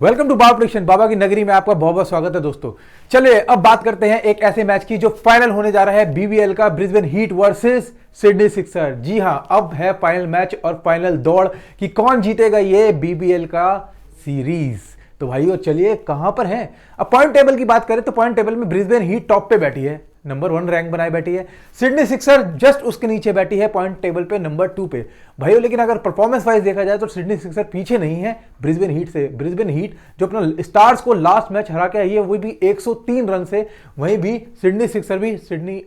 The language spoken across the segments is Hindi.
Welcome to Baba prediction. बाबा की नगरी में आपका बहुत बहुत स्वागत है दोस्तों। चलिए अब बात करते हैं एक ऐसे मैच की जो फाइनल होने जा रहा है बीबीएल का, Brisbane Heat versus Sydney Sixers. जी हां, अब है फाइनल मैच और फाइनल दौड़ कि कौन जीतेगा ये बीबीएल का सीरीज। तो भाइयों चलिए कहां पर है, अब पॉइंट टेबल की बात करें तो पॉइंट टेबल में ब्रिस्बेन हीट टॉप पे बैठी है, नंबर 1 रैंक बनाए बैठी है। सिडनी सिक्सर जस्ट उसके नीचे बैठी है पॉइंट टेबल पे नंबर 2 पे। भाइयों लेकिन अगर परफॉर्मेंस वाइज देखा जाए तो सिडनी सिक्सर पीछे नहीं है ब्रिस्बेन हीट से। ब्रिस्बेन हीट जो अपना स्टार्स को लास्ट मैच हरा के आई है वो भी 103 रन से, वहीं भी सिडनी सिक्सर भी सिडनी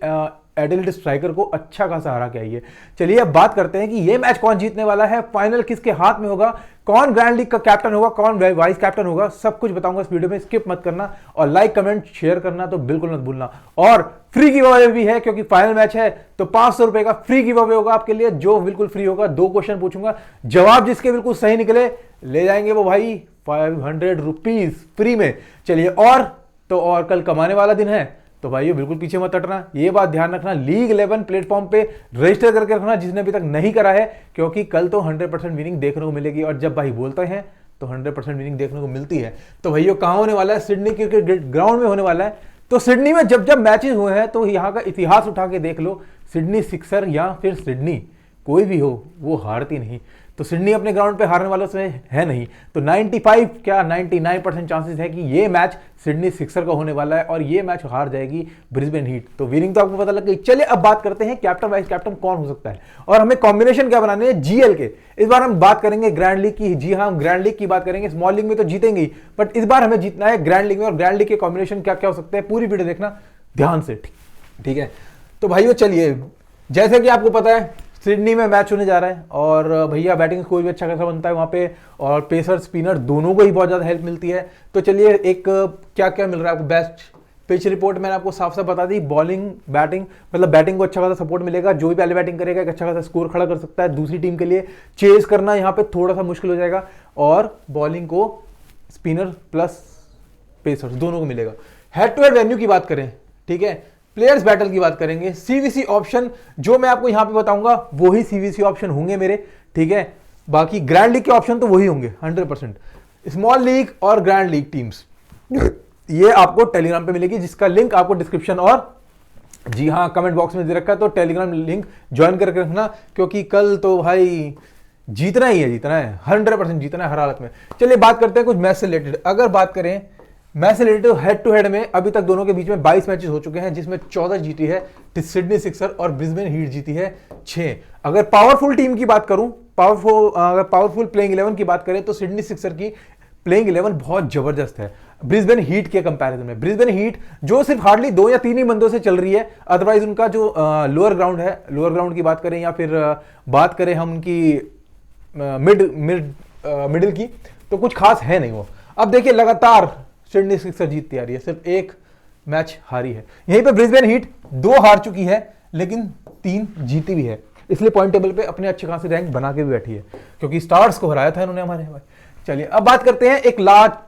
एडिलेड स्ट्राइकर को अच्छा खासा हरा के आई है। चलिए अब बात करते हैं कि ये मैच कौन जीतने वाला है, फाइनल किसके हाथ में होगा, कौन ग्रैंड लीग का कैप्टन होगा, कौन वाइस कैप्टन होगा, सब कुछ बताऊंगा इस वीडियो में। स्किप मत करना और लाइक कमेंट शेयर करना तो बिल्कुल मत भूलना। और फ्री गिव अवे भी है क्योंकि फाइनल मैच है तो 500 रुपए का फ्री गिव अवे होगा आपके लिए, जो बिल्कुल फ्री होगा। 2 क्वेश्चन पूछूंगा, जवाब जिसके बिल्कुल सही निकले ले जाएंगे वो भाई 500 रुपीज फ्री में। चलिए और कल कमाने वाला दिन है तो भाइयों बिल्कुल पीछे मत हटना, ये बात ध्यान रखना। लीग 11 प्लेटफॉर्म पे रजिस्टर करके रखना जिसने अभी तक नहीं करा है, क्योंकि कल तो 100% विनिंग देखने को मिलेगी और जब भाई बोलते हैं तो 100% विनिंग देखने को मिलती है। तो भाइयों कहां होने वाला है, सिडनी क्रिकेट ग्राउंड में होने वाला है। तो सिडनी में जब जब मैचेस हुए हैं तो यहाँ का इतिहास उठा के देख लो, सिडनी सिक्सर या फिर सिडनी कोई भी हो वो हारती नहीं। तो सिडनी अपने ग्राउंड पे हारने वालों से है नहीं, तो 95 क्या 99% चांसेस है कि ये मैच सिडनी सिक्सर का होने वाला है और ये मैच हार जाएगी ब्रिस्बेन हीट। तो विनिंग तो आपको पता लग गई। चलिए अब बात करते हैं कैप्टन वाइस कैप्टन कौन हो सकता है और हमें कॉम्बिनेशन क्या बनाने हैं जीएल के। इस बार हम बात करेंगे ग्रैंड लीग की। जी हाँ, ग्रैंड लीग की बात करेंगे। स्मॉल लीग में तो जीतेंगे ही, बट इस बार हमें जीतना है ग्रैंड लीग में, और ग्रैंड लीग के कॉम्बिनेशन क्या क्या हो सकते हैं पूरी वीडियो देखना ध्यान से, ठीक है। तो भाइयों चलिए, जैसे कि आपको पता है सिडनी में मैच होने जा रहा है और भैया बैटिंग स्कोर भी अच्छा खासा बनता है वहाँ पे, और पेसर स्पिनर दोनों को ही बहुत ज़्यादा हेल्प मिलती है। तो चलिए एक क्या क्या मिल रहा है आपको, बेस्ट पिच रिपोर्ट मैंने आपको साफ साफ बता दी। बॉलिंग बैटिंग, मतलब बैटिंग को अच्छा खासा सपोर्ट मिलेगा, जो भी पहले बैटिंग करेगा एक अच्छा खासा स्कोर खड़ा कर सकता है दूसरी टीम के लिए। चेज करना यहाँ पे थोड़ा सा मुश्किल हो जाएगा, और बॉलिंग को स्पिनर प्लस पेसर्स दोनों को मिलेगा। हेड टू हेड वेन्यू की बात करें, ठीक है, प्लेयर्स बैटल की बात करेंगे, सीवीसी ऑप्शन जो मैं आपको यहां पे बताऊंगा वही सीवीसी ऑप्शन होंगे मेरे, ठीक है। बाकी ग्रैंड लीग के ऑप्शन तो वही होंगे 100%। स्मॉल लीग और ग्रैंड लीग टीम्स ये आपको टेलीग्राम पे मिलेगी, जिसका लिंक आपको डिस्क्रिप्शन और जी हाँ कमेंट बॉक्स में दे रखा है। तो टेलीग्राम लिंक ज्वाइन करके रखना, क्योंकि कल तो भाई जीतना ही है, जीतना है 100% जीतना है हर हालत में। चलिए बात करते हैं कुछ मैच से रिलेटेड। अगर बात करें मैच से रिलेटेड हेड टू हेड में अभी तक दोनों के बीच में 22 मैचेस हो चुके हैं, जिसमें 14 जीती है सिडनी सिक्सर और ब्रिस्बेन हीट जीती है 6। अगर पावरफुल टीम की बात करूं, पावरफुल प्लेइंग 11 की बात करें तो सिडनी सिक्सर की प्लेइंग 11 बहुत जबरदस्त है ब्रिस्बेन हीट के कंपैरिजन में। ब्रिस्बेन हीट जो सिर्फ हार्डली 2 या 3 ही बंदों से चल रही है, अदरवाइज उनका जो लोअर ग्राउंड है, लोअर ग्राउंड की बात करें या फिर बात करें हम उनकी मिडिल की, तो कुछ खास है नहीं वो। अब देखिए लगातार सिडनी सिक्सर जीतती आ रही है, सिर्फ एक मैच हारी है। यहीं पे ब्रिस्बेन हीट 2 हार चुकी है लेकिन 3 जीती भी है, इसलिए पॉइंट टेबल पे अपने अच्छे खासे रैंक बना के भी बैठी है, क्योंकि स्टार्स को हराया था इन्होंने हमारे भाई। चलिए अब बात करते हैं एक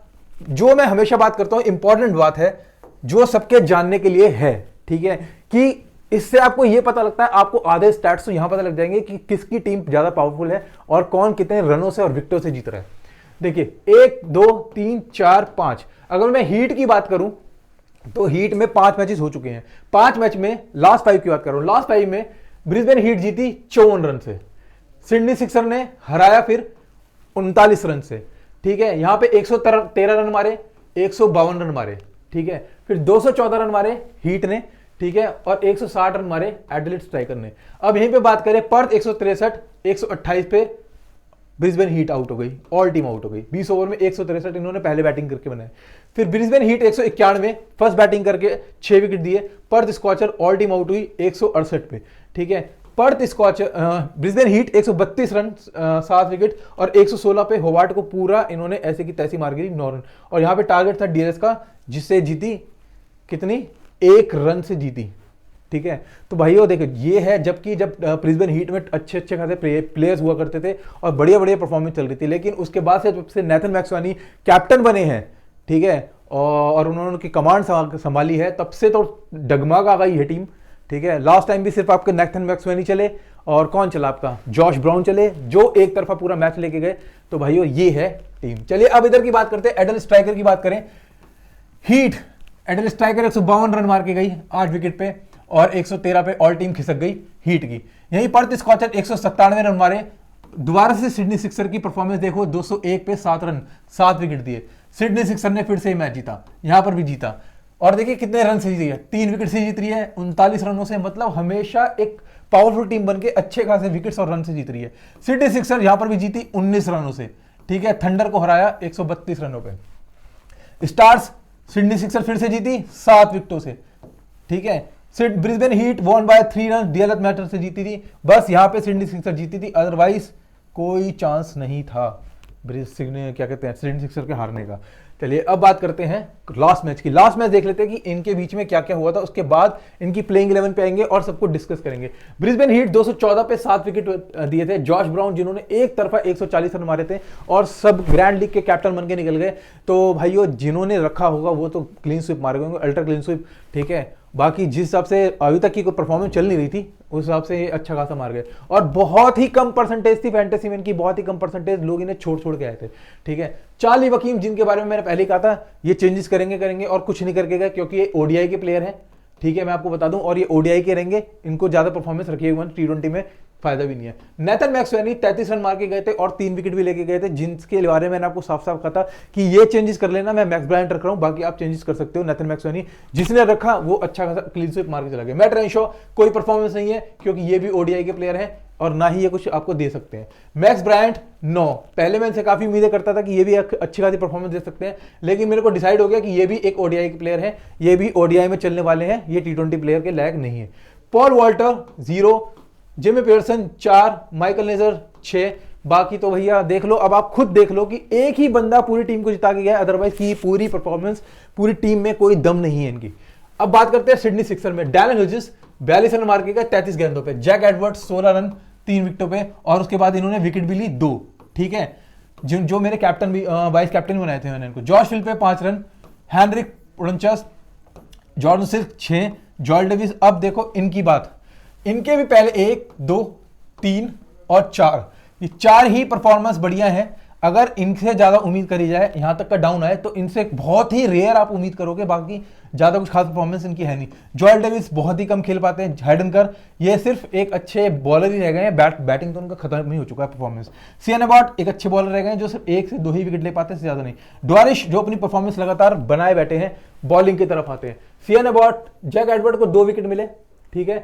जो मैं हमेशा बात करता हूं, इंपॉर्टेंट बात है जो सबके जानने के लिए है, ठीक है, कि इससे आपको यह पता लगता है, आपको आधे स्टैट्स तो यहां पता लग जाएंगे कि किसकी टीम ज्यादा पावरफुल है और कौन कितने रनों से और विकेटों से जीत रहा है। देखिए 1 2 3 4 5, अगर मैं हीट की बात करूं तो हीट में 5 मैचेस हो चुके हैं। 5 मैच में लास्ट 5 की बात करूं, लास्ट 5 में ब्रिस्बेन हीट जीती 54 रन से, सिडनी सिक्सर ने हराया फिर 39 रन से, ठीक है। यहां पे 113 रन मारे, 152 रन मारे, ठीक है, फिर 214 रन मारे हीट ने, ठीक है, और 160 रन मारे एडिलेड स्ट्राइकर ने। अब यहीं पे बात करें पर्थ 163, 128 पे ब्रिस्बेन हीट आउट हो गई, ऑल टीम आउट हो गई। 20 ओवर में 163 इन्होंने पहले बैटिंग करके बनाए। फिर ब्रिस्बेन हीट 191 फर्स्ट बैटिंग करके 6 विकेट दिए। Perth Scorchers all team out हुई 168 पे, ठीक है। Perth Scorchers Brisbane heat 132 run 7 wicket, और 116 पे होवार्ट को पूरा इन्होंने ऐसे की तैसी मार गई 9 रन। और यहां पे टारगेट था डीएस का, जिससे जीती कितनी, 1 रन से जीती, ठीक है। तो भाइयों देखो ये है, जबकि जब ब्रिस्बेन हीट में अच्छे अच्छे खासे प्लेयर्स हुआ करते थे और बढ़िया बढ़िया परफॉर्मेंस चल रही थी, लेकिन उसके बाद से जब से नेथन मैक्सवेनी कैप्टन बने हैं, ठीक है, और उन्होंने उनकी कमांड संभाली है, तब से तो डगमगा आ गई है टीम, ठीक है। लास्ट टाइम भी सिर्फ आपके नेथन मैक्सवेनी चले और कौन चला आपका, जॉश ब्राउन चले, जो एक तरफा पूरा मैच लेके गए। तो भाइयों ये है टीम। चलिए अब इधर की बात करते हैं, एडल स्ट्राइकर की बात करें। हीट, एडल स्ट्राइकर 152 रन मार के गई 8 विकेट पे, और 113 पे ऑल टीम खिसक गई हीट की। यहीं पर्थ स्कॉचर 197 रन मारे। दोबारा से सिडनी सिक्सर की परफॉर्मेंस देखो, 201 पे 7 रन, 7 विकेट दिए। सिडनी सिक्सर ने फिर से ही मैच जीता, यहां पर भी जीता। और देखिए कितने रन से जीती है, 3 विकेट से जीत रही है 39 रनों से। मतलब हमेशा एक पावरफुल टीम बनके अच्छे खासे विकेट्स और रन से जीत रही है। सिडनी सिक्सर यहां पर भी जीती 19 रनों से, ठीक है। थंडर को हराया 132 रनों पे। स्टार्स, सिडनी सिक्सर फिर से जीती 7 विकेटों से, ठीक है। Brisbane Heat won by 3 run, DLS method से जीती थी। बस यहां पे सिडनी सिक्सर जीती थी, अदरवाइज कोई चांस नहीं था क्या कहते हैं सिडनी सिक्सर के हारने का। चलिए अब बात करते हैं लास्ट मैच की। लास्ट मैच देख लेते हैं कि इनके बीच में क्या क्या हुआ था, उसके बाद इनकी प्लेइंग 11 पे आएंगे और सबको डिस्कस करेंगे। ब्रिस्बेन हीट 214 पे 7 विकेट दिए थे। जॉश ब्राउन जिन्होंने एक तरफा 140 रन मारे थे और सब ग्रैंड लीग के कैप्टन बन के निकल गए। तो भाइयों जिन्होंने रखा होगा वो तो क्लीन स्वीप मारे होंगे, अल्ट्रा क्लीन स्वीप, ठीक है। बाकी जिस हिसाब से अभी तक की कोई परफॉर्मेंस चल नहीं रही थी उस हिसाब से ये अच्छा खासा मार गए। और बहुत ही कम परसेंटेज थी फैंटेसी में इनकी, बहुत ही कम परसेंटेज, लोग इन्हें छोड़ के आए थे, ठीक है। चार्ली वकीम जिनके बारे में मैंने पहले ही कहा था ये चेंजेस करेंगे और कुछ नहीं करके गए, क्योंकि ये ओडीआई के प्लेयर हैं, ठीक है, मैं आपको बता दूं। और ये ओडीआई के रहेंगे, इनको ज्यादा परफॉर्मेंस रखिएगा, T20 में फायदा भी नहीं है। नेथन मैक्सवेनी 33 रन मार के गए थे और 3 विकेट भी लेके गए थे, जिनके बारे में मैंने आपको साफ साफ कहा था कि ये चेंजेस कर लेना, मैं मैक्स ब्रायंट रख रहा हूं, बाकी आप चेंजेस कर सकते हो। नेथन मैक्सवेनी जिसने रखा वो अच्छा खासा क्लीन स्वीप मार के चला गया। मैट रेनशॉ कोई परफॉर्मेंस नहीं है, क्योंकि ये भी ओडीआई के प्लेयर हैं और ना ही ये कुछ आपको दे सकते हैं। मैक्स ब्रायंट 9, पहले मैं इनसे काफी उम्मीदें करता था कि ये भी अच्छी खासी परफॉर्मेंस दे सकते हैं, लेकिन मेरे को डिसाइड हो गया कि ये भी एक ओडीआई के प्लेयर है, ये भी ओडीआई में चलने वाले हैं, ये T20 प्लेयर के लायक नहीं है। Paul Walter 0, Jimmy Peirson 4, Michael Neser 6। बाकी तो भैया देख लो, अब आप खुद देख लो कि एक ही बंदा पूरी टीम को जिता के गया, अदरवाइज की पूरी परफॉर्मेंस पूरी टीम में कोई दम नहीं है इनकी। अब बात करते हैं सिडनी सिक्सर में। डैलन ह्यूजिस 42 रन मार के गए 33 गेंदों पे। जैक एडवर्ड्स 16 रन 3 विकेटों पे, और उसके बाद इन्होंने विकेट भी ली 2, ठीक है, जो मेरे कैप्टन भी वाइस कैप्टन बनाए थे मैंने इनको। Josh Philippe 5 run, Henriques उड़नचस, जॉर्डन सिल्क 6, जॉयल डेविस। अब देखो इनकी बात, इनके भी पहले 1, 2, 3 और 4, ये 4 ही परफॉर्मेंस बढ़िया है। अगर इनसे ज्यादा उम्मीद करी जाए, यहां तक का डाउन आए, तो इनसे बहुत ही रेयर आप उम्मीद करोगे, बाकी ज्यादा कुछ खास परफॉर्मेंस इनकी है नहीं। जॉयल डेविस बहुत ही कम खेल पाते हैं। हैडनकर ये सिर्फ एक अच्छे बॉलर ही रह गए हैं, बैटिंग तो उनका खत्म ही हो चुका है परफॉर्मेंस। सियान अबॉट एक अच्छे बॉलर रह गए हैं जो सिर्फ 1 से 2 ही विकेट ले पाते हैं, ज्यादा नहीं। डॉरिश जो अपनी परफॉर्मेंस लगातार बनाए बैठे हैं, बॉलिंग की तरफ आते हैं। सियान अबॉट, जैक एडवर्ड को 2 विकेट मिले, ठीक है।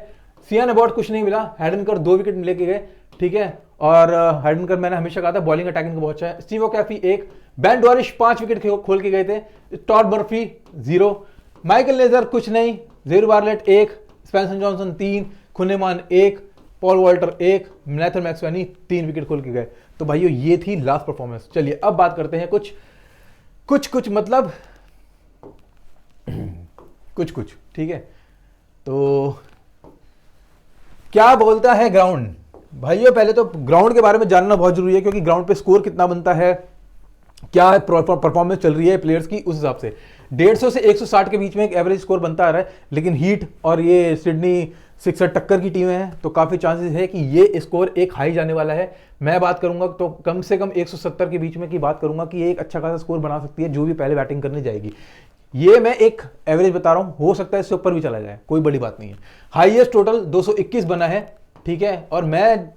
सियान अबॉट कुछ नहीं मिला, हैडनकर 2 विकेट लेके गए, ठीक है। और हैडनकर मैंने हमेशा कहा था बॉलिंग अटैकिंग को बहुत अच्छा है। स्टीव ओकैफी 1, बेन डॉरिश 5 विकेट खोल के गए थे। टॉड मर्फी 0, माइकल नेजर कुछ नहीं, जेर Bartlett 1, Spencer Johnson 3, Kuhnemann 1, Paul Walter 1, Nathan McSweeney 3 wicket खोल के गए। तो भाइयों ये थी लास्ट परफॉर्मेंस। चलिए अब बात करते हैं कुछ मतलब कुछ, ठीक है। तो क्या बोलता है ग्राउंड? भाइयों पहले तो ग्राउंड के बारे में जानना बहुत जरूरी है, क्योंकि ग्राउंड पे स्कोर कितना बनता है, क्या परफॉर्मेंस चल रही है प्लेयर्स की, उस हिसाब से 150 से 160 के बीच में एक एवरेज स्कोर बनता आ रहा है। लेकिन हीट और ये सिडनी सिक्सर टक्कर की टीमें हैं, तो काफी चांसेस है कि ये स्कोर एक हाई जाने वाला है। मैं बात करूंगा तो कम से कम 170 के बीच में की बात करूंगा कि ये एक अच्छा खासा स्कोर बना सकती है जो भी पहले बैटिंग करने जाएगी। ये मैं एक एवरेज बता रहा हूं, हो सकता है इससे ऊपर भी चला जाए, कोई बड़ी बात नहीं है। हाईएस्ट टोटल 221 बना है, ठीक है। और मैं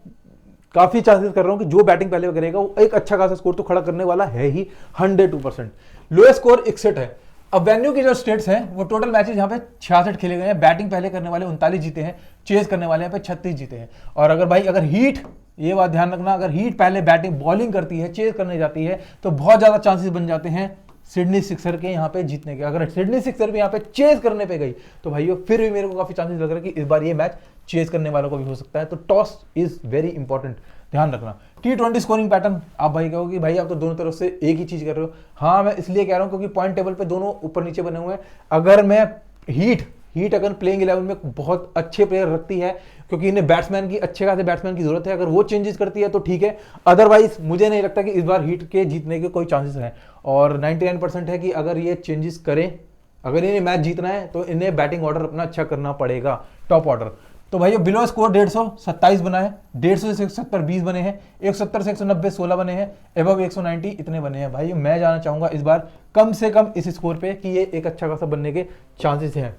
काफी चांसेस कर रहा हूं कि जो बैटिंग पहले करेगा वो एक अच्छा खासा स्कोर तो खड़ा करने वाला है ही 102%। लोएस्ट स्कोर 61 है। अब वेन्यू की जो स्टेट्स हैं वो टोटल मैचेस यहाँ पे 66 खेले गए हैं। बैटिंग पहले करने वाले 39 जीते हैं, चेस करने वाले यहाँ पे 36 जीते हैं। और अगर हीट, ये बात ध्यान रखना, अगर हीट पहले बैटिंग बॉलिंग करती है, चेस करने जाती है, तो बहुत ज्यादा चांसेस बन जाते हैं सिडनी सिक्सर के यहाँ पे जीतने के। अगर सिडनी सिक्सर भी यहाँ पे चेस करने पे गई तो भाइयों फिर भी मेरे को काफी चांसेस लग रहा है कि इस बार ये मैच चेस करने वालों को भी हो सकता है। तो टॉस इज वेरी इंपॉर्टेंट, ध्यान रखना। T20 स्कोरिंग पैटर्न, आप भाई कहोगे भाई आप तो दोनों तरफ से एक ही चीज कर रहे हो। हाँ मैं इसलिए कह रहा हूं क्योंकि पॉइंट टेबल पे दोनों ऊपर नीचे बने हुए हैं। अगर मैं हीट अगर प्लेइंग 11 में बहुत अच्छे प्लेयर रखती है, क्योंकि इन्हें बैट्समैन की, अच्छे खासे बैट्समैन की जरूरत है, अगर वो चेंजेस करती है तो ठीक है, अदरवाइज मुझे नहीं लगता कि इस बार हीट के जीतने के कोई चांसेस हैं। और 99% है कि अगर ये चेंजेस करें, अगर इन्हें मैच जीतना है तो इन्हें बैटिंग ऑर्डर अपना अच्छा करना पड़ेगा, टॉप ऑर्डर। तो भाई बिलो स्कोर 150 बना है, 150 से 170 20 बने हैं, 170 से 190 16 बने हैं, एबव 190 इतने बने हैं। भाई मैं जाना चाहूंगा इस बार कम से कम इस स्कोर पे कि ये एक अच्छा खासा बनने के चांसेस हैं,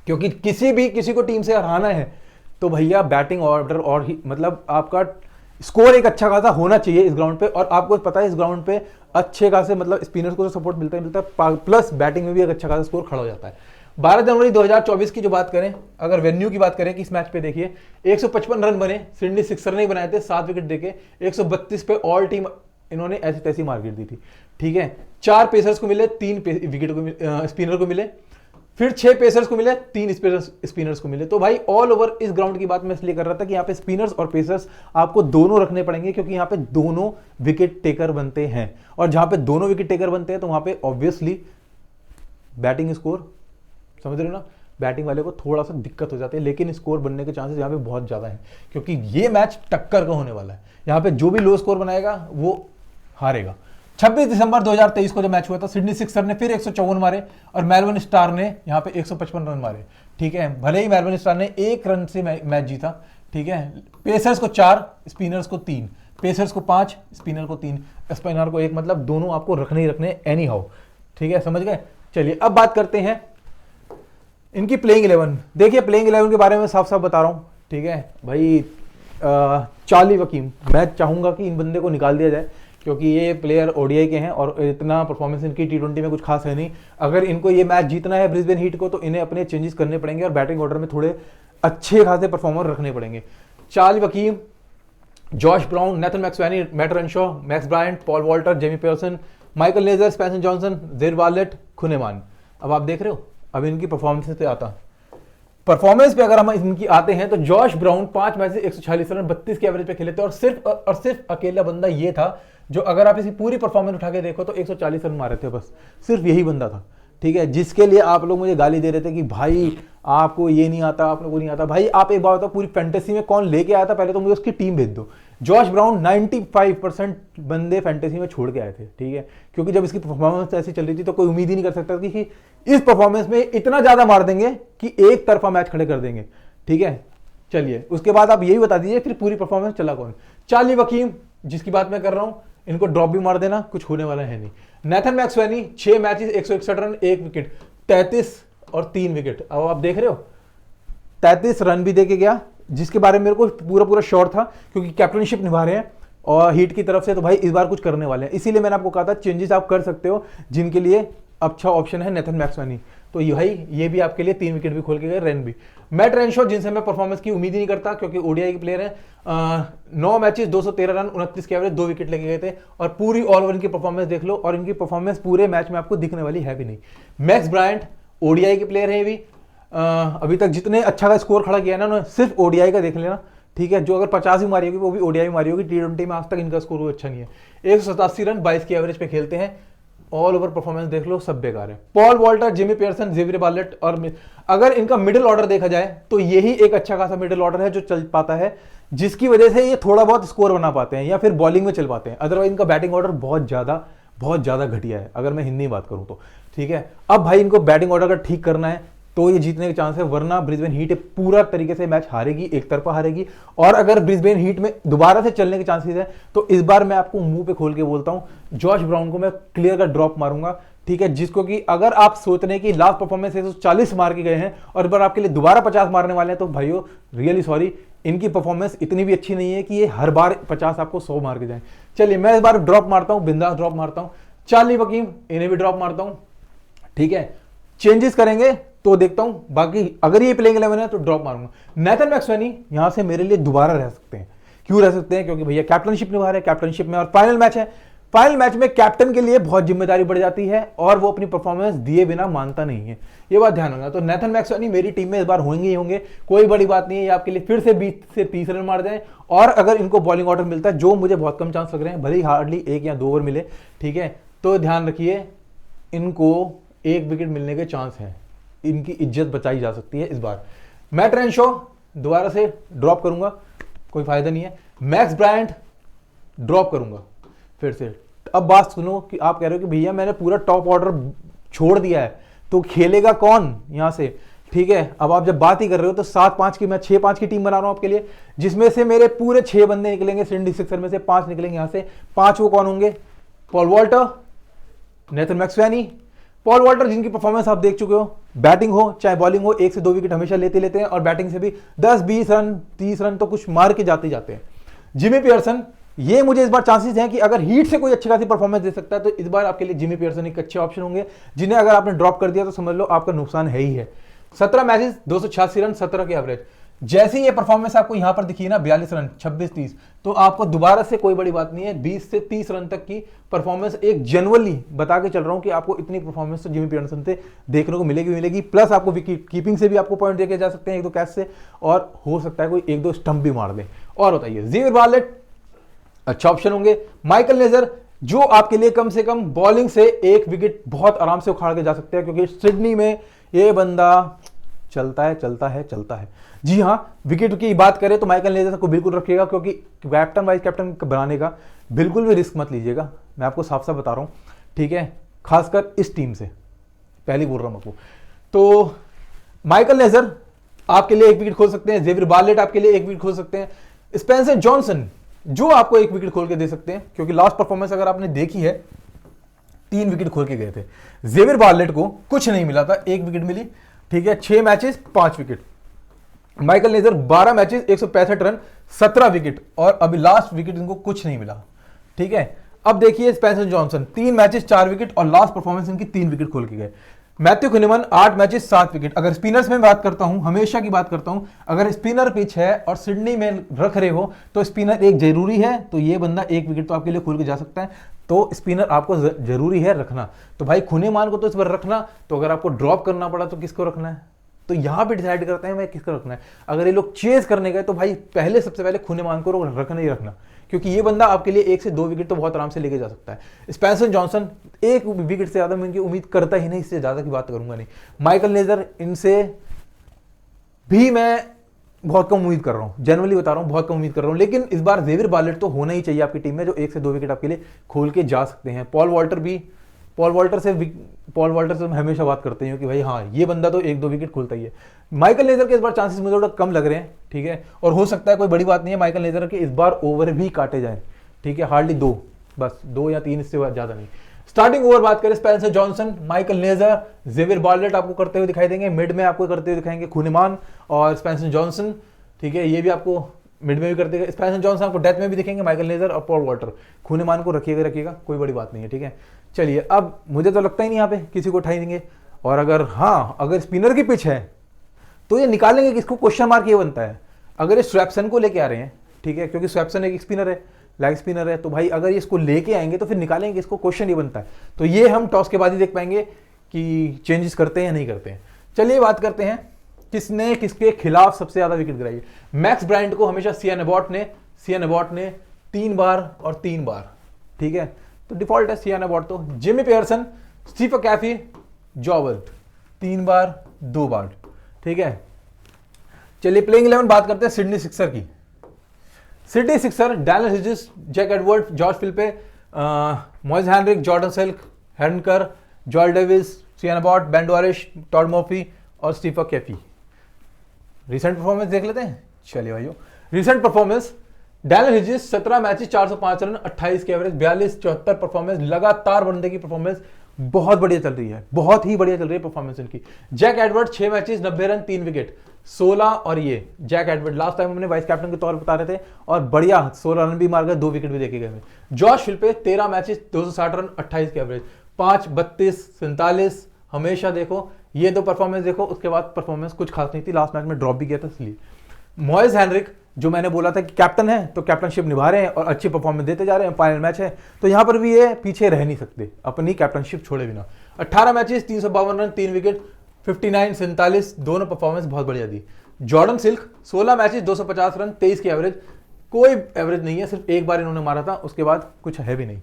क्योंकि किसी को टीम से हराना है तो भैया बैटिंग ऑर्डर और ही मतलब आपका स्कोर एक अच्छा खासा होना चाहिए इस ग्राउंड पे। और आपको पता है इस ग्राउंड पे अच्छे खासे मतलब स्पिनर्स को तो सपोर्ट मिलता है, प्लस बैटिंग में भी एक अच्छा खासा स्कोर खड़ा हो जाता है। 12 जनवरी 2024 की जो बात करें, अगर वेन्यू की बात करें कि इस मैच पे देखिए 155 रन बने, सिडनी सिक्सर ने बनाए थे, 7 विकेट देके 132 पे ऑल टीम इन्होंने ऐसी तैसी मार्केट दी थी, ठीक है। 4 पेसर्स को मिले, 3 विकेट को स्पिनर को मिले, फिर 6 पेसर्स को मिले, 3 स्पिनर्स को मिले। तो भाई ऑल ओवर इस ग्राउंड की बात मैं इसलिए कर रहा था कि यहाँ पे स्पिनर्स और पेसर्स आपको दोनों रखने पड़ेंगे, क्योंकि यहाँ पे दोनों विकेट टेकर बनते हैं, और जहां पे दोनों विकेट टेकर बनते हैं तो वहां पे ऑब्वियसली बैटिंग स्कोर, समझ रहे हो ना, बैटिंग वाले को थोड़ा सा दिक्कत हो जाती है, लेकिन स्कोर बनने के चांसेस यहाँ पे बहुत ज्यादा हैं, क्योंकि ये मैच टक्कर का होने वाला है। यहाँ पे जो भी लो स्कोर बनाएगा वो हारेगा। 26 दिसंबर 2023 को जो मैच हुआ था, सिडनी सिक्सर ने फिर 154 मारे और मेलबर्न स्टार ने यहाँ पे 155 रन मारे, ठीक है। भले ही मेलबर्न स्टार ने 1 रन से मैच जीता, ठीक है। पेसर्स को 4, स्पिनर्स को 3, पेसर्स को 5, स्पिनर को 3, स्पिनर को 1, मतलब दोनों आपको रखने ही रखने एनी हाउ, ठीक है, समझ गए। चलिए अब बात करते हैं इनकी प्लेइंग 11। देखिए प्लेइंग 11 के बारे में साफ साफ बता रहा हूं, ठीक है भाई। चार्ली वकीम, मैं चाहूंगा कि इन बंदे को निकाल दिया जाए, क्योंकि ये प्लेयर ओडीआई के हैं और इतना परफॉर्मेंस इनकी टी20 में कुछ खास है नहीं। अगर इनको ये मैच जीतना है ब्रिस्बेन हीट को, तो इन्हें अपने चेंजेस करने पड़ेंगे और बैटिंग ऑर्डर में थोड़े अच्छे खासे परफॉर्मर रखने पड़ेंगे। Charlie Wakim, Josh Brown, Nathan McSweeney, Matt Renshaw, Max Bryant, Paul Walter, Jimmy Peirson, Michael Neser, Spencer Johnson, जेर वालेट, खुनेमान। अब आप देख रहे हो, अब इनकी परफॉर्मेंस पे आता, परफॉर्मेंस पे अगर हम इनकी आते हैं तो जॉश ब्राउन 5 मैच से 146 रन 32 के एवरेज पे खेले थे, और सिर्फ अकेला बंदा ये था जो अगर आप इसी पूरी परफॉर्मेंस उठा के देखो तो 140 रन मारे थे, बस सिर्फ यही बंदा था, ठीक है। जिसके लिए आप लोग मुझे गाली दे रहे थे कि भाई आपको ये नहीं आता, आप लोगों को नहीं आता। भाई आप एक बात बताओ, पूरी फैंटेसी में कौन लेके आया था, पहले तो मुझे उसकी टीम भेज दो। जॉश ब्राउन 95% बंदे फैंटेसी में छोड़ के आए थे, ठीक है, क्योंकि जब इसकी परफॉर्मेंस ऐसी चल रही थी तो कोई उम्मीद ही नहीं कर सकता कि इस परफॉर्मेंस में इतना ज्यादा मार देंगे कि एक तरफा मैच खड़े कर देंगे, ठीक है। चलिए उसके बाद आप यही बता दीजिए फिर पूरी परफॉर्मेंस चला कौन। चार्ली वकीम जिसकी बात मैं कर रहा हूं, इनको ड्रॉप भी मार देना, कुछ होने वाला है नहीं। नेथन मैक्सवेनी 6 मैचेस 161 रन 1 विकेट, 33 और 3 विकेट। अब आप देख रहे हो 33 रन भी देके गया, जिसके बारे में मेरे को पूरा श्योर था, क्योंकि कैप्टनशिप निभा रहे हैं और हीट की तरफ से, तो भाई इस बार कुछ करने वाले हैं। इसीलिए मैंने आपको कहा था चेंजेस आप कर सकते हो, जिनके लिए अच्छा ऑप्शन है नेथन मैक्सवेनी। तो ये भी आपके लिए 3 विकेट भी खोल के गए, रन भी। मैट रेनशॉ जिनसे मैं परफॉर्मेंस की उम्मीद ही नहीं करता, क्योंकि ओडीआई के प्लेयर हैं, 9 मैचेस 213 रन 29 के एवरेज, 2 विकेट लेके गए थे, और पूरी ऑल ओवर इनकी परफॉर्मेंस देख लो, और इनकी परफॉर्मेंस पूरे मैच में आपको दिखने वाली है भी नहीं। मैक्स ब्रायंट ओडीआई के प्लेयर है भी, अभी तक जितने अच्छा का स्कोर खड़ा किया है ना उन्होंने, सिर्फ ओडीआई का देख लेना, ठीक है। जो अगर 50 भी मारी होगी वो भी ओडीआई मारी होगी, टी20 में आज तक इनका स्कोर अच्छा नहीं है। 187 रन 22 के एवरेज पे खेलते हैं, ऑल ओवर परफॉर्मेंस देख लो सब बेकार है। Paul Walter, Jimmy Peirson, Xavier वालेट, और अगर इनका मिडिल ऑर्डर देखा जाए तो यही एक अच्छा खासा मिडिल ऑर्डर है जो चल पाता है, जिसकी वजह से ये थोड़ा बहुत स्कोर बना पाते हैं या फिर बॉलिंग में चल पाते हैं। अदरवाइज इनका बैटिंग ऑर्डर बहुत ज्यादा घटिया है, अगर मैं हिंदी बात करूं तो, ठीक है। अब भाई इनको बैटिंग ऑर्डर का ठीक करना है तो ये जीतने के चांस है, वरना ब्रिस्बेन हीट पूरा तरीके से मैच हारेगी, एक तरफा हारेगी। और अगर ब्रिस्बेन हीट में दोबारा से चलने के चांसेस है तो इस बार मैं आपको मुंह पे खोल के बोलता हूं, जॉश ब्राउन को मैं क्लियर का ड्रॉप मारूंगा, ठीक है। जिसको कि अगर आप सोच रहे हैं कि लास्ट परफॉर्मेंस 140 मार के गए हैं और इस बार आपके लिए दोबारा 50 मारने वाले हैं, तो भाइयों रियली सॉरी, इनकी परफॉर्मेंस इतनी भी अच्छी नहीं है कि ये हर बार 50 आपको 100 मार के जाए। चलिए मैं इस बार ड्रॉप मारता हूं, बिंदास ड्रॉप मारता हूं, चार्ली वकीम इन्हें भी ड्रॉप मारता हूं, ठीक है। चेंजेस करेंगे तो देखता हूं, बाकी अगर ये प्लेइंग 11 है तो ड्रॉप मारूंगा। नेथन मैक्सवेनी यहां से मेरे लिए दोबारा रह सकते हैं। क्यों रह सकते हैं? क्योंकि भैया कैप्टनशिप निभा रहे हैं, कैप्टनशिप में और फाइनल मैच है, फाइनल मैच में कैप्टन के लिए बहुत जिम्मेदारी बढ़ जाती है और वो अपनी परफॉर्मेंस दिए बिना मानता नहीं है, ये बात ध्यान रखना। तो नेथन मैक्सवेनी मेरी टीम में इस बार होंगे ही होंगे, कोई बड़ी बात नहीं है, ये आपके लिए फिर से 20 से 30 रन मार जाए। और अगर इनको बॉलिंग ऑर्डर मिलता है, जो मुझे बहुत कम चांस लग रहे हैं, भले ही हार्डली 1 या 2 ओवर मिले, ठीक है, तो ध्यान रखिए इनको 1 विकेट मिलने के चांस है, इनकी इज्जत बचाई जा सकती है इस बार। मैट रेनशॉ दोबारा से ड्रॉप करूंगा, कोई फायदा नहीं है। मैक्स ब्रायंट ड्रॉप करूंगा फिर से। अब बात सुनो कि आप कह रहे हो कि भैया मैंने पूरा टॉप ऑर्डर छोड़ दिया है तो खेलेगा कौन यहां से? ठीक है, अब आप जब बात ही कर रहे हो तो 7-5 की, मैं 6-5 की टीम बना रहा हूं आपके लिए, जिसमें से मेरे पूरे 6 बंदे निकलेंगे सिडनी सिक्सर में से, 5 निकलेंगे यहां से। 5 वो कौन होंगे? Paul Walter, Nathan McSweeney. Paul Walter जिनकी परफॉर्मेंस आप देख चुके हो, बैटिंग हो चाहे बॉलिंग हो 1 से 2 विकेट हमेशा लेते लेते हैं, और बैटिंग से भी 10-20 रन 30 रन तो कुछ मार के जाते जाते हैं। जिमी पियर्सन, ये मुझे इस बार चांसेस हैं कि अगर हीट से कोई अच्छी खासी परफॉर्मेंस दे सकता है तो इस बार आपके लिए जिमी पियर्सन एक अच्छे ऑप्शन होंगे, जिन्हें अगर आपने ड्रॉप कर दिया तो समझ लो आपका नुकसान है ही है। 17 मैचेस 286 रन 17 के एवरेज। जैसे ये परफॉर्मेंस आपको यहां पर दिखी ना 42 रन 26-30, तो आपको दोबारा से कोई बड़ी बात नहीं है, 20 से 30 रन तक की परफॉर्मेंस एक जनरली बता के चल रहा हूं कि आपको इतनी परफॉर्मेंस तो जिमी पियर्सन से देखने को मिलेगी। प्लस आपको विकेट कीपिंग से भी आपको पॉइंट देके जा सकते हैं 1-2 कैच से, और हो सकता है कोई 1-2 स्टंप भी मार दे। और बताइए, ज़ेवियर बार्लेट अच्छा ऑप्शन होंगे। माइकल नेजर, जो आपके लिए कम से कम बॉलिंग से 1 विकेट बहुत आराम से उखाड़ के जा सकते हैं, क्योंकि सिडनी में ये बंदा चलता है। जी हां, विकेट की बात करें तो माइकल नेजर को बिल्कुल रखिएगा, क्योंकि कैप्टन वाइस कैप्टन बनाने का बिल्कुल भी रिस्क मत लीजिएगा, मैं आपको साफ साफ बता रहा हूं, ठीक है, खासकर इस टीम से पहले बोल रहा हूं आपको। तो माइकल नेजर आपके लिए 1 विकेट खोल सकते हैं, ज़ेवियर बार्लेट आपके लिए 1 विकेट खोल सकते हैं, स्पेंसर जॉनसन जो आपको 1 विकेट खोल के दे सकते हैं, क्योंकि लास्ट परफॉर्मेंस अगर आपने देखी है 3 विकेट खोल के गए थे। ज़ेवियर बार्लेट को कुछ नहीं मिला था, 1 विकेट मिली, ठीक है, 6 मैचेस 5 विकेट। Michael Neser 12 matches 165 run 17 wicket, और अभी लास्ट विकेट इनको कुछ नहीं मिला, ठीक है। अब देखिए स्पेंसर जॉनसन 3 मैचेस 4 विकेट, और लास्ट परफॉर्मेंस इनकी 3 विकेट खोल के गए। Matthew Kuhnemann 8 matches 7 wicket. अगर स्पिनर्स में बात करता हूं, हमेशा की बात करता हूं, अगर स्पिनर पिच है और सिडनी में रख रहे हो तो स्पिनर एक जरूरी है, तो ये बंदा 1 विकेट तो आपके लिए खोल के जा सकता है, तो स्पिनर आपको जरूरी है रखना। तो भाई कुनिमान को तो इस बार रखना, तो अगर आपको ड्रॉप करना पड़ा तो किसको रखना है, तो यहां पे डिसाइड करते हैं मैं किसको रखना है। अगर ये लोग चेज करने गए तो भाई सबसे पहले कुनिमान को रखना ही रखना, क्योंकि ये बंदा आपके लिए 1 से 2 विकेट तो बहुत आराम से लेके जा सकता है। स्पेंसर जॉनसन 1 विकेट से ज्यादा मैं इनकी उम्मीद करता ही नहीं, इससे ज्यादा की बात करूंगा नहीं। माइकल नेजर, इनसे भी मैं बहुत कम उम्मीद कर रहा हूं, जनरली बता रहा हूं, बहुत कम उम्मीद कर रहा हूं, लेकिन इस बार ज़ेवियर बार्लेट तो होना ही चाहिए आपकी टीम में, जो 1 से 2 विकेट आपके लिए खोल के जा सकते हैं। पॉल वॉल्टर से हम हमेशा बात करते हैं कि भाई हाँ, ये बंदा तो 1-2 विकेट खोलता ही है। माइकल नेजर के इस बार चांसेस मुझे थोड़ा कम लग रहे हैं, ठीक है, और हो सकता है कोई बड़ी बात नहीं है माइकल नेजर के इस बार ओवर भी काटे जाए, ठीक है, हार्डली 2, बस 2 या 3, इससे ज्यादा नहीं। स्टार्टिंग ओवर बात करें, Spencer Johnson, Michael Neser, Xavier Bartlett आपको करते हुए दिखाई देंगे, मिड में आपको करते हुए दिखाएंगे कुनिमान और स्पेंसर जॉनसन, ठीक है, ये भी आपको मिड में भी करते हैं। स्पेंसर जॉनसन आपको डेथ में भी दिखेंगे, माइकल नेजर और पॉल वॉल्टर। कुनिमान को रखिएगा, कोई बड़ी बात नहीं है, ठीक है। चलिए, अब मुझे तो लगता ही नहीं यहाँ पे किसी को उठाई देंगे, और अगर स्पिनर की पिच है तो ये निकालेंगे किसको, क्वेश्चन मार्क ये बनता है। अगर ये स्वैप्सन को लेके आ रहे हैं, ठीक है, क्योंकि स्वैप्सन एक स्पिनर है, लेग स्पिनर है, तो भाई अगर ये इसको लेके आएंगे तो फिर निकालेंगे किसको, क्वेश्चन ये बनता है। तो ये हम टॉस के बाद ही देख पाएंगे कि चेंजेस करते हैं या नहीं करते हैं। चलिए बात करते हैं किसने किसके खिलाफ सबसे ज्यादा विकेट गिराई है। मैक्स ब्रायंट को हमेशा सियान अबॉट ने 3 बार और 3 बार, ठीक है, तो डिफॉल्ट है सियान अबॉट। तो जिमी पियर्सन, स्टीफन कैफी, जॉबर्ट 3 बार 2 बार, ठीक है। चलिए प्लेइंग 11 बात करते हैं सिडनी सिक्सर की। Sydney Sixer, Daniel Hughes, Jack Edward, George Philippe, Moises Henriques, Jordan Silk, हेरनकर, Joel Davis, Sean Abbott, Ben Dwarshuis, Todd Murphy और स्टीफन कैफी। रिसेंट परफॉर्मेंस देख लेते हैं। चलिए भाइयों, recent performance, Daniel Hughes 17 matches 405 run 28 के एवरेज, 42-74 परफॉर्मेंस, लगातार बंदे की परफॉर्मेंस बहुत बढ़िया चल रही है, बहुत ही बढ़िया चल रही है परफॉर्मेंस इनकी। Jack Edward 6 matches 90 run 3 wicket 16, और ये जैक एडवर्ड लास्ट टाइम हमने वाइस कैप्टन के तौर पर बता रहे थे, और बढ़िया 16 रन भी मार गए, 2 विकेट भी देखे गए। जॉर्ज फिल्पे 13 मैचेस 260 रन 28 के एवरेज, 5, 32, 47, हमेशा देखो ये 2 परफॉर्मेंस देखो, उसके बाद परफॉर्मेंस कुछ खास नहीं थी, लास्ट मैच में ड्रॉप भी किया था इसलिए। मॉइस हेनरिक, जो मैंने बोला था कि कैप्टन है तो कैप्टनशिप निभा रहे हैं और अच्छी परफॉर्मेंस देते जा रहे हैं, फाइनल मैच है तो यहां पर भी ये पीछे रह नहीं सकते अपनी कैप्टनशिप छोड़े बिना। 18 मैचेस 352 रन 3 विकेट, 59, 47, दोनों परफॉर्मेंस बहुत बढ़िया दी। जॉर्डन सिल्क 16 मैचेस 250 रन 23 की एवरेज, कोई एवरेज नहीं है, सिर्फ 1 बार इन्होंने मारा था, उसके बाद कुछ है भी नहीं।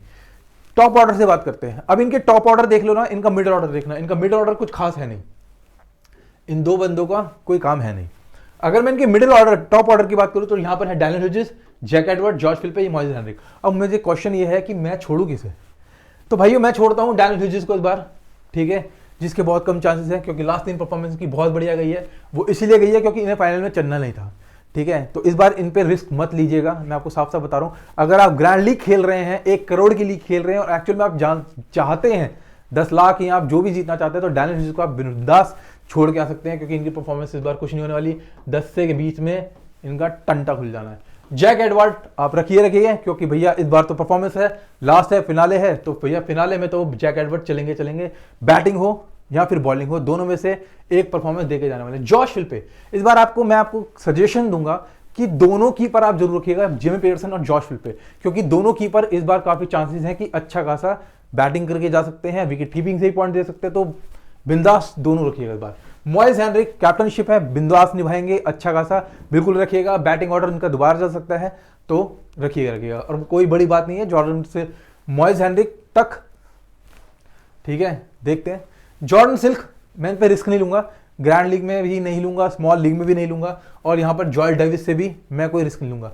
टॉप ऑर्डर से बात करते हैं। अब इनके टॉप ऑर्डर देख लो ना, इनका मिडिल ऑर्डर देखना, इनका मिडिल ऑर्डर कुछ खास है नहीं, इन 2 बंदों का कोई काम है नहीं। अगर मैं इनके मिडिल ऑर्डर टॉप ऑर्डर की बात करूं तो यहां पर है Daniel Hughes, Jack Edward, George Philippe, Moises Heinrich. अब मुझे क्वेश्चन ये है कि मैं छोड़ू किसे, तो भाइयों मैं छोड़ता हूं डैनियल हिजिस को इस बार, ठीक है, जिसके बहुत कम चांसेस हैं, क्योंकि लास्ट 3 परफॉर्मेंस की बहुत बढ़िया गई है। वो इसीलिए गई है क्योंकि इन्हें फाइनल में चलना नहीं था, ठीक है। तो इस बार इन पे रिस्क मत लीजिएगा, मैं आपको साफ साफ बता रहा हूं। अगर आप ग्रैंड लीग खेल रहे हैं, 1 करोड़ की लीग खेल रहे हैं और एक्चुअल में आप चाहते हैं 10 लाख या आप जो भी जीतना चाहते हैं, तो डैनियल ह्यूज को आप बिंदास छोड़ के आ सकते हैं, क्योंकि इनकी परफॉर्मेंस इस बार कुछ नहीं होने वाली। 10 से के बीच में इनका टंटा खुल जाना है। जैक एडवर्ड आप रखिए, क्योंकि भैया इस बार तो परफॉर्मेंस है, लास्ट है, फिनाले है, तो भैया फिनाले में तो जैक एडवर्ड चलेंगे। बैटिंग हो या फिर बॉलिंग हो, दोनों में से एक परफॉर्मेंस देके जाने वाले। जॉश फिल्पे, इस बार मैं आपको सजेशन दूंगा कि दोनों कीपर आप जरूर रखिएगा, जिमी पीटरसन और जॉश फिल्पे, क्योंकि दोनों कीपर इस बार काफी चांसेस हैं कि अच्छा खासा बैटिंग करके जा सकते हैं, विकेट कीपिंग से ही पॉइंट दे सकते हैं, तो बिंदास दोनों रखिएगा इस बार। मॉइस हेनरिक कैप्टनशिप है, बिंदास निभाएंगे, अच्छा खासा बिल्कुल रखिएगा। बैटिंग ऑर्डर इनका दोबारा चल सकता है, तो रखिएगा। और कोई बड़ी बात नहीं है जॉर्डन से मॉइस हेनरिक तक, ठीक है। देखते हैं जॉर्डन सिल्क, मैं इन पे रिस्क नहीं लूंगा, ग्रैंड लीग में भी नहीं लूंगा, स्मॉल लीग में भी नहीं लूंगा, और यहां पर जॉयल डेविस से भी मैं कोई रिस्क नहीं लूंगा।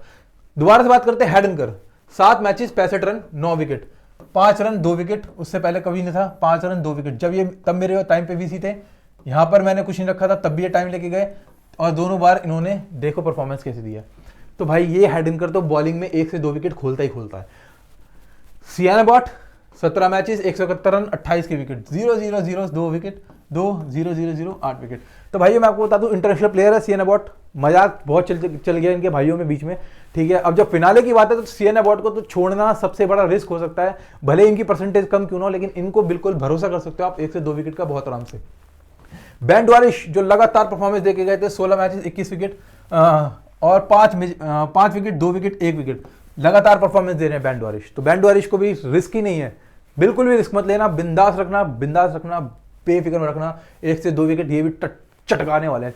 दोबारा से बात करते हैं हेडनकर, 7 matches 65 run 9 wicket, 5 run 2 wicket, उससे पहले कभी नहीं था 5 रन 2 विकेट। जब ये तब मेरे टाइम पे वीसी थे, यहां पर मैंने कुछ नहीं रखा था, तब भी ये टाइम लेके गए और दोनों बार इन्होंने देखो परफॉर्मेंस कैसे दिया। तो भाई ये हेडनकर तो बॉलिंग में 1 से 2 विकेट खोलता ही खोलता है। सियान अबॉट 17 मैचेस 171 रन 28 के विकेट, 0-0-0 2 विकेट, 2-0-0-0 8 विकेट। तो भाई मैं आपको बता दूं इंटरनेशनल प्लेयर है सियान अबॉट, मजाक बहुत चल गया इनके भाइयों में बीच में, ठीक है। अब जब फिनाले की बात है तो सियान अबॉट को तो छोड़ना सबसे बड़ा रिस्क हो सकता है, भले इनकी परसेंटेज कम क्यों ना हो, लेकिन इनको बिल्कुल भरोसा कर सकते हो आप 1 से 2 विकेट का बहुत आराम से। बेन वारिश जो लगातार परफॉर्मेंस देके गए थे, 16 मैचेस 21 विकेट और 5 विकेट 2 विकेट 1 विकेट, लगातार परफॉर्मेंस दे रहे हैं बेन वारिश। तो बेन वारिश को भी रिस्क ही नहीं है, बिल्कुल भी रिस्क मत लेना, बिंदास रखना, बेफिक्र में रखना, 1 से 2 विकेट ये भी चटकाने वाले हैं।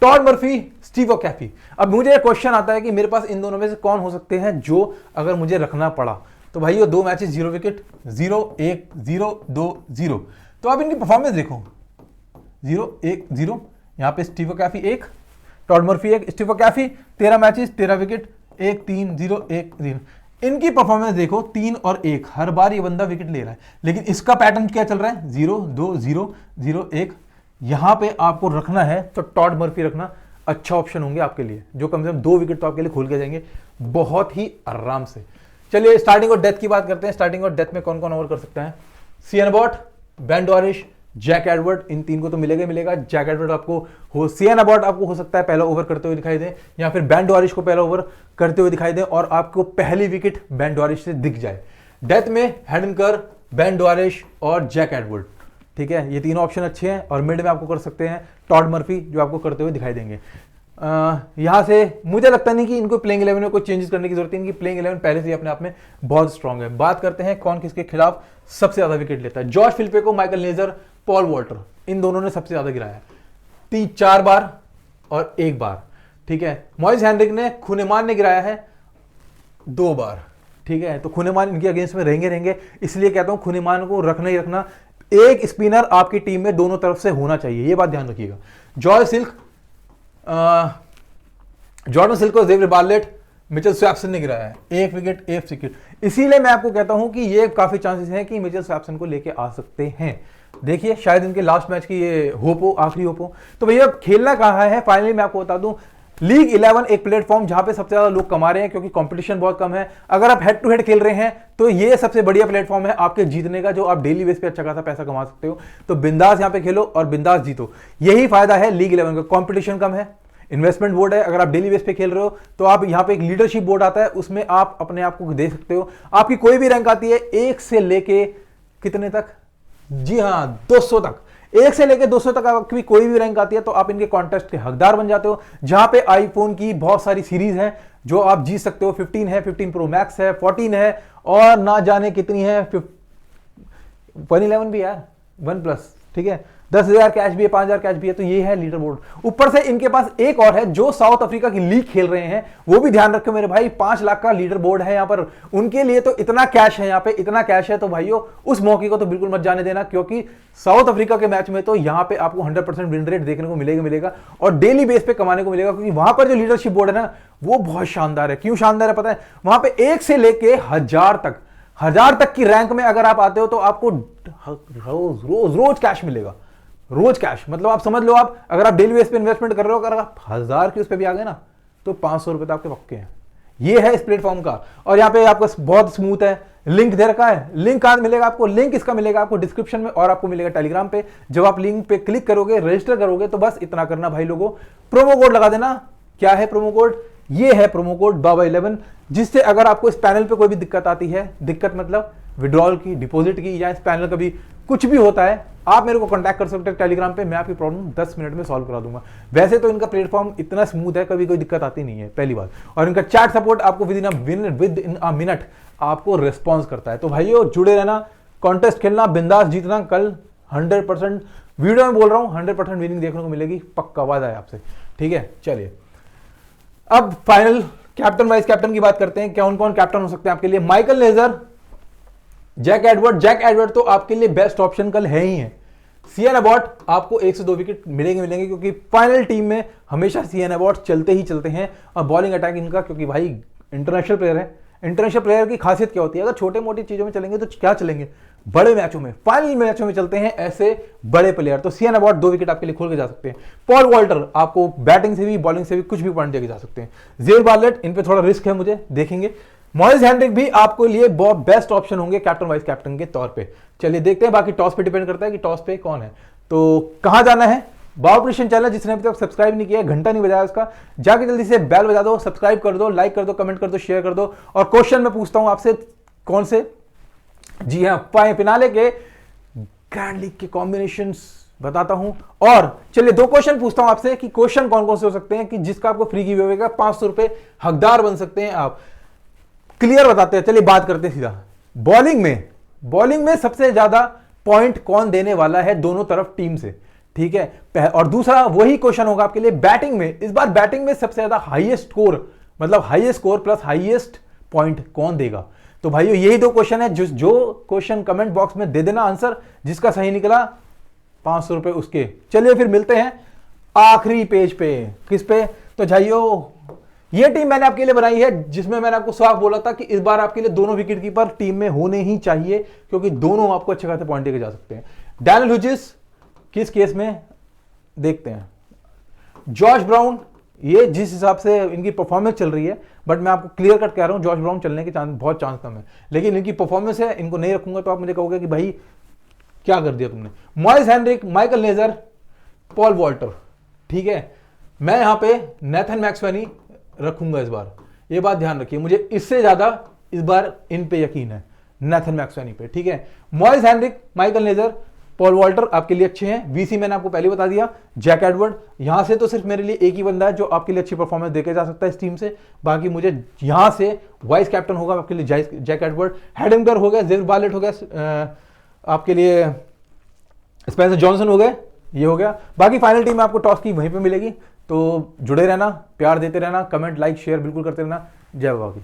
Todd Murphy, Steve Keefe. अब मुझे एक क्वेश्चन आता है कि मेरे पास इन दोनों में से कौन हो सकते हैं जो अगर मुझे रखना पड़ा, तो भाई 2 मैचेस 0 विकेट, 0-1-0-2-0। तो आप इनकी परफॉर्मेंस देखो, 0-1-0, यहां पे Steve Keefe 1, Todd Murphy 1, Steve Keefe 13 matches 13 wicket, 1-3-0-1-0। इनकी परफॉर्मेंस देखो 3 और 1, हर बार ये बंदा विकेट ले रहा है, लेकिन इसका पैटर्न क्या चल रहा है, 0-2-0-0-1। यहां पे आपको रखना है तो टॉड मर्फी रखना अच्छा ऑप्शन होंगे आपके लिए, जो कम से कम 2 विकेट तो आपके लिए खोल के जाएंगे बहुत ही आराम से। चलिए स्टार्टिंग और डेथ की बात करते हैं। स्टार्टिंग और डेथ में कौन कौन ओवर कर सकता है, सियान अबॉट, बेन वारिश, जैक एडवर्ड, इन 3 को तो मिलेगा। जैक एडवर्ड आपको हो, सियान अबॉट आपको हो सकता है पहला ओवर करते हुए दिखाई दे, या फिर बेन वारिश को पहला ओवर करते हुए दिखाई दे और आपको पहली विकेट बेन वारिश से दिख जाए। डेथ में हेडनकर, बेन वारिश और जैक एडवर्ड, ठीक है, ये तीनों ऑप्शन अच्छे हैं। और मिड में आपको कर सकते हैं टॉड मर्फी, जो आपको करते हुए दिखाई देंगे। यहां से मुझे लगता नहीं कि इनको प्लेइंग 11 में कोई चेंजेस करने की जरूरत है, इनकी प्लेइंग 11 पहले से ही अपने आप में बहुत स्ट्रांग है। बात करते हैं कौन किसके खिलाफ सबसे ज्यादा विकेट लेता है। जॉश फिल्पे को माइकल नेजर, पॉल वॉल्टर, इन दोनों ने सबसे ज्यादा गिराया, 4 बार और 1 बार, ठीक है। मॉइस हेनरिक ने, खुनेमान ने गिराया है 2 बार, ठीक है। तो खुनेमान इनके अगेंस्ट में रहेंगे, इसलिए कहता हूं खुनेमान को रखना ही रखना। एक स्पिनर आपकी टीम में दोनों तरफ से होना चाहिए, ये बात ध्यान रखिएगा। जॉर्डन सिल्क को जेवियर बार्लेट, मिचेल स्वैप्सन ने गिराया है 1 विकेट 1 विकेट। इसीलिए मैं आपको कहता हूं कि ये काफी चांसेस हैं कि मिचेल स्वैप्सन को लेके आ सकते हैं। देखिए शायद इनके लास्ट मैच की ये होप हो, आखिरी होप हो। तो भैया खेलना कहां है, फाइनली मैं आपको बता दूं, लीग 11 एक प्लेटफॉर्म जहां पे सबसे ज्यादा लोग कमा रहे हैं, क्योंकि कंपटीशन बहुत कम है। अगर आप हेड टू हेड खेल रहे हैं तो ये सबसे बढ़िया प्लेटफॉर्म है आपके जीतने का, जो आप डेली बेस पे अच्छा खासा पैसा कमा सकते हो। तो बिंदास यहां पे खेलो और बिंदास जीतो, यही फायदा है लीग 11 का। कंपटीशन कम है, इन्वेस्टमेंट बोर्ड है, अगर आप डेली बेस पे खेल रहे हो तो आप यहाँ पे एक लीडरशिप बोर्ड आता है, उसमें आप अपने आप को दे सकते हो। आपकी कोई भी रैंक आती है 1 से लेके कितने तक, जी हाँ 200 तक, 1 से लेके 200 तक आपकी कोई भी रैंक आती है तो आप इनके कॉन्टेस्ट के हकदार बन जाते हो, जहां पे आईफोन की बहुत सारी सीरीज हैं जो आप जीत सकते हो। 15 है, 15 प्रो मैक्स है, 14 है और ना जाने कितनी है, 111 भी यार, 1 प्लस, ठीक है। 10,000 कैश भी है, 5,000 कैश भी है। तो ये है लीडर बोर्ड। ऊपर से इनके पास एक और है जो साउथ अफ्रीका की लीग खेल रहे हैं, वो भी ध्यान रखो मेरे भाई, 5 लाख का लीडर बोर्ड है यहाँ पर उनके लिए। तो इतना कैश है यहाँ पे, इतना कैश है, तो भाइयों उस मौके को तो बिल्कुल मत जाने देना, क्योंकि साउथ अफ्रीका के मैच में तो यहाँ पे आपको 100% विन रेट देखने को मिलेगा और डेली बेस पे कमाने को मिलेगा, क्योंकि वहां पर जो लीडरशिप बोर्ड है ना वो बहुत शानदार है। क्यों शानदार है पता है, वहां पे 1 से लेके 1000 तक की रैंक में अगर आप आते हो तो आपको रोज रोज रोज कैश मिलेगा, रोज कैश। मतलब आप समझ लो, आप अगर आप डेली बेस पे इन्वेस्टमेंट कर रहे हो, अगर आप 1000 के उस पर भी आ गए ना, तो 500 रुपए तो आपके पक्के हैं। ये है इस प्लेटफॉर्म का। और यहाँ पे आपको बहुत स्मूथ है, लिंक दे रखा है। लिंक कहाँ मिलेगा आपको? लिंक इसका मिलेगा आपको डिस्क्रिप्शन में, और आपको मिलेगा टेलीग्राम पे। जब आप लिंक पे क्लिक करोगे, रजिस्टर करोगे, तो बस इतना करना भाई लोगों, प्रोमो कोड लगा देना। क्या है प्रोमो कोड? ये है प्रोमो कोड बाबा11, जिससे अगर आपको इस पैनल पे कोई भी दिक्कत आती है, दिक्कत मतलब विड्रॉल की, डिपॉजिट की, या इस पैनल कभी कुछ भी होता है, आप मेरे को कांटेक्ट कर सकते हैं टेलीग्राम पे। मैं आपकी प्रॉब्लम 10 मिनट में सॉल्व करा दूंगा। वैसे तो इनका प्लेटफॉर्म इतना स्मूथ है, कभी कोई दिक्कत आती नहीं है, पहली बात। और इनका चैट सपोर्ट आपको विद इन अ मिनट आपको रिस्पॉन्स करता है। तो भाइयों जुड़े रहना, कॉन्टेस्ट खेलना, बिंदास जीतना। कल 100% वीडियो में बोल रहा हूं, 100% विनिंग देखने को मिलेगी, पक्का वादा है आपसे। ठीक है, चलिए अब फाइनल कैप्टन वाइस कैप्टन की बात करते हैं। कौन कौन कैप्टन हो सकते हैं आपके लिए? Michael Neser, Jack Edward. Jack Edward तो आपके लिए बेस्ट ऑप्शन कल है ही है। सीएन अबॉट आपको 1 से 2 विकेट मिलेंगे, क्योंकि फाइनल टीम में हमेशा सीएन अबॉट चलते ही चलते हैं। और बॉलिंग अटैक इनका, क्योंकि भाई इंटरनेशनल प्लेयर है। इंटरनेशनल प्लेयर की खासियत क्या होती है? अगर छोटे मोटी चीजों में चलेंगे तो क्या चलेंगे, बड़े मैचों में, फाइनल मैचों में चलते हैं ऐसे बड़े प्लेयर। तो सीएन अबॉट 2 विकेट आपके लिए खोल के जा सकते हैं। पॉल वॉल्टर आपको बैटिंग से भी बॉलिंग से भी कुछ भी पॉइंट देके जा सकते हैं। जेल बार्लेट, इन पे थोड़ा रिस्क है मुझे, देखेंगे। मॉरिस हेनरिक भी आपको लिए बहुत बेस्ट ऑप्शन होंगे कैप्टन वाइस कैप्टन के तौर पे। चलिए देखते हैं, बाकी टॉस पे डिपेंड करता है कि टॉस पे कौन है। तो कहां जाना है? बाउप्रिशन चैनल जिसने अभी तक सब्सक्राइब नहीं किया, घंटा नहीं बजाया उसका, जाके जल्दी से बेल बजा दो, सब्सक्राइब कर दो, लाइक कर दो, कमेंट कर दो, शेयर कर दो। और क्वेश्चन मैं पूछता हूं आपसे, कौन से? जी हाँ, फिनाले के ग्रैंड लीग के कॉम्बिनेशंस बताता हूं। और चलिए 2 क्वेश्चन पूछता हूं आपसे कि क्वेश्चन कौन कौन से हो सकते हैं कि जिसका आपको फ्री गिव अवे का 500 रुपए हकदार बन सकते हैं आप। क्लियर बताते हैं। चलिए बात करते हैं सीधा। बॉलिंग में सबसे ज्यादा पॉइंट कौन देने वाला है दोनों तरफ टीम से? ठीक है। और दूसरा वही क्वेश्चन होगा आपके लिए बैटिंग में। इस बार बैटिंग में सबसे ज्यादा हाईएस्ट स्कोर, मतलब highest score plus highest point कौन देगा? तो भाइयों यही 2 क्वेश्चन है। जो क्वेश्चन कमेंट बॉक्स में दे देना आंसर, जिसका सही निकला 500 रुपए उसके। चलिए फिर मिलते हैं आखिरी पेज पे। किस पे? तो भाइयों ये टीम मैंने आपके लिए बनाई है, जिसमें मैंने आपको साफ बोला था कि इस बार आपके लिए दोनों विकेट कीपर टीम में होने ही चाहिए, क्योंकि दोनों आपको अच्छे खासे पॉइंट देके जा सकते हैं। डैनियल ह्यूजिस किस केस में देखते हैं। जॉश ब्राउन, ये जिस हिसाब से इनकी परफॉर्मेंस चल रही है, बट मैं आपको क्लियर कट कह रहा हूं, जॉश ब्राउन चलने के बहुत चांस कम है, लेकिन इनकी परफॉर्मेंस है, इनको नहीं रखूंगा तो आप मुझे कहोगे कि भाई क्या कर दिया तुमने। Moises Henriques, Michael Neser, Paul Walter. ठीक है, मैं यहां पे नेथन मैक्सवेनी रखूंगा इस बार, ये बात ध्यान रखिए। मुझे इससे ज्यादा इस बार इन पे यकीन है, नेथन मैक्सवेनी पे। ठीक है, Moises Henriques, Michael Neser, Paul Walter आपके लिए अच्छे हैं। वीसी मैंने आपको पहले बता दिया। जैक एडवर्ड, यहां से तो सिर्फ मेरे लिए एक ही बंदा है जो आपके लिए अच्छी परफॉर्मेंस देके जा सकता है इस टीम से। बाकी मुझे यहां से वाइस कैप्टन होगा आपके लिए जैक एडवर्ड। हेडिंगर हो गया, जेल बार्लेट हो गया, आपके लिए स्पेंसर जॉनसन हो गए, ये हो गया। बाकी फाइनल टीम आपको टॉस की वहीं पे मिलेगी। तो जुड़े रहना, प्यार देते रहना, कमेंट लाइक शेयर बिल्कुल करते रहना। जय बाबा की।